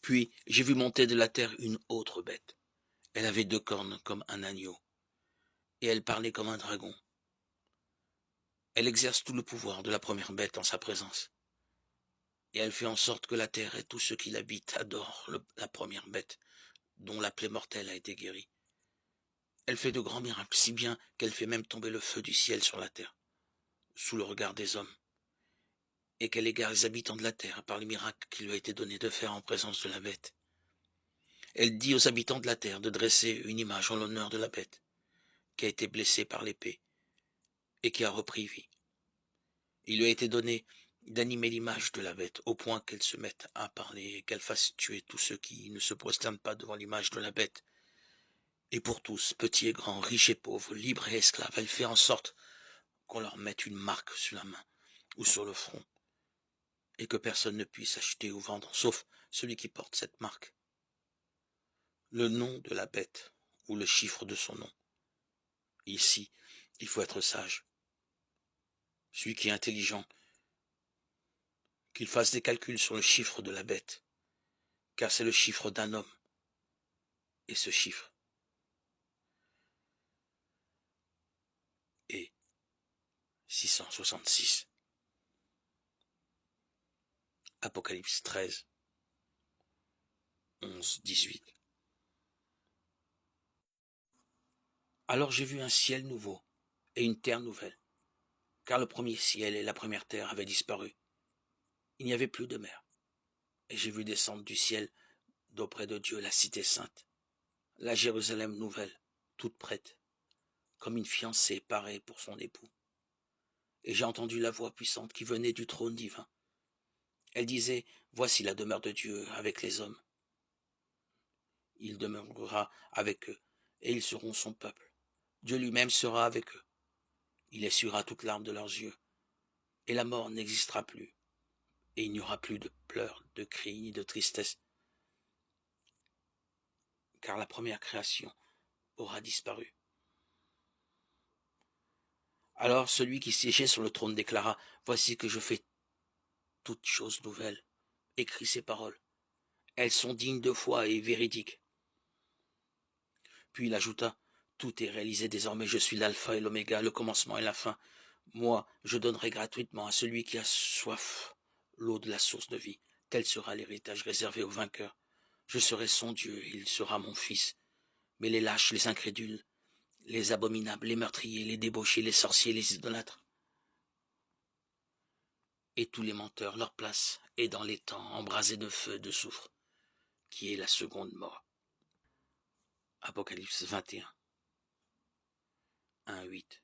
Puis j'ai vu monter de la terre une autre bête. Elle avait 2 cornes comme un agneau, et elle parlait comme un dragon. Elle exerce tout le pouvoir de la première bête en sa présence. Et elle fait en sorte que la terre et tout ce qui l'habite adorent la première bête, dont la plaie mortelle a été guérie. Elle fait de grands miracles, si bien qu'elle fait même tomber le feu du ciel sur la terre, sous le regard des hommes, et qu'elle égare les habitants de la terre par les miracles qu'il lui a été donné de faire en présence de la bête. Elle dit aux habitants de la terre de dresser une image en l'honneur de la bête, qui a été blessée par l'épée, et qui a repris vie. Il lui a été donné d'animer l'image de la bête, au point qu'elle se mette à parler et qu'elle fasse tuer tous ceux qui ne se prosternent pas devant l'image de la bête. Et pour tous, petits et grands, riches et pauvres, libres et esclaves, elle fait en sorte qu'on leur mette une marque sur la main ou sur le front, et que personne ne puisse acheter ou vendre, sauf celui qui porte cette marque. Le nom de la bête, ou le chiffre de son nom. Ici, il faut être sage. Celui qui est intelligent, qu'il fasse des calculs sur le chiffre de la bête, car c'est le chiffre d'un homme. Et ce chiffre est 666. Apocalypse 13, 11, 18. Alors j'ai vu un ciel nouveau et une terre nouvelle, car le premier ciel et la première terre avaient disparu. Il n'y avait plus de mer. Et j'ai vu descendre du ciel, d'auprès de Dieu, la cité sainte, la Jérusalem nouvelle, toute prête, comme une fiancée parée pour son époux. Et j'ai entendu la voix puissante qui venait du trône divin. Elle disait, voici la demeure de Dieu avec les hommes. Il demeurera avec eux, et ils seront son peuple. Dieu lui-même sera avec eux. Il essuiera toute larme de leurs yeux, et la mort n'existera plus, et il n'y aura plus de pleurs, de cris, ni de tristesse, car la première création aura disparu. Alors celui qui siégeait sur le trône déclara, voici que je fais toutes choses nouvelles. Écris ces paroles. Elles sont dignes de foi et véridiques. Puis il ajouta, tout est réalisé désormais, je suis l'alpha et l'oméga, le commencement et la fin. Moi, je donnerai gratuitement à celui qui a soif l'eau de la source de vie. Tel sera l'héritage réservé aux vainqueurs. Je serai son Dieu, et il sera mon fils. Mais les lâches, les incrédules, les abominables, les meurtriers, les débauchés, les sorciers, les idolâtres, et tous les menteurs, leur place est dans les temps embrasés de feu, de soufre, qui est la seconde mort. Apocalypse 21, 1, 8.